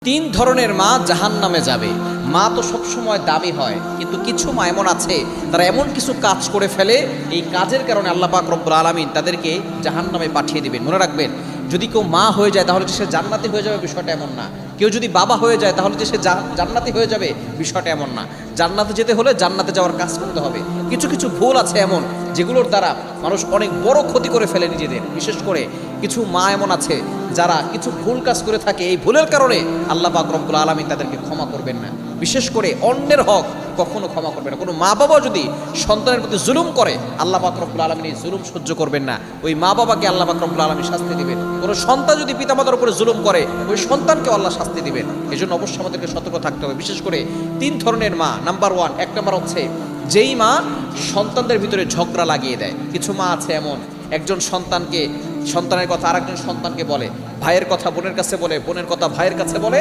তিন ধরনের মা জাহান্নামে যাবে। মা তো সবসময় দামি হয়, কিন্তু কিছু মা এমন আছে তারা এমন কিছু কাজ করে ফেলে, এই কাজের কারণে আল্লাহ পাক রব্বুল আলামিন তাদেরকে জাহান্নামে পাঠিয়ে দিবেন। মনে রাখবেন, যদি কেউ মা হয়ে যায় তাহলে যে সে জান্নাতি হয়ে যাবে বিষয়টা এমন না। কেউ যদি বাবা হয়ে যায় তাহলে যে সে জান্নাতি হয়ে যাবে বিষয়টা এমন না। জান্নাতে যেতে হলে জান্নাতে যাওয়ার কাজ করতে হবে। কিছু কিছু ভুল আছে এমন যেগুলোর দ্বারা মানুষ অনেক বড় ক্ষতি করে ফেলে নিজেদের। বিশেষ করে কিছু মা এমন আছে যারা কিছু ভুল কাজ করে থাকে, এই ভুলের কারণে আল্লাহ পাক রব্বুল আলামিন তাদেরকে ক্ষমা করবেন না। বিশেষ করে অন্যের হক কখনো ক্ষমা করবেন না। কোনো মা বাবা যদি সন্তানের প্রতি জুলুম করে, আল্লাহ পাক রব্বুল আলামিন এই জুলুম সহ্য করবেন না। ওই মা বাবাকে আল্লাহ পাক রব্বুল আলামিন শাস্তি দিবেন। কোনো সন্তান যদি পিতামাতার উপরে জুলুম করে, ওই সন্তানকে আল্লাহ শাস্তি দিবেন। এজন্য অবশ্যই আমাদেরকে সতর্ক থাকতে হবে। বিশেষ করে তিন ধরনের মা। নাম্বার ওয়ান, এক নম্বর হচ্ছে যেই মা সন্তানদের ভিতরে ঝগড়া লাগিয়ে দেয়। কিছু মা আছে এমন, একজন সন্তানের কথা আরেকজন সন্তানকে বলে, ভাইয়ের কথা বোনের কাছে বলে, বোনের কথা ভাইয়ের কাছে বলে।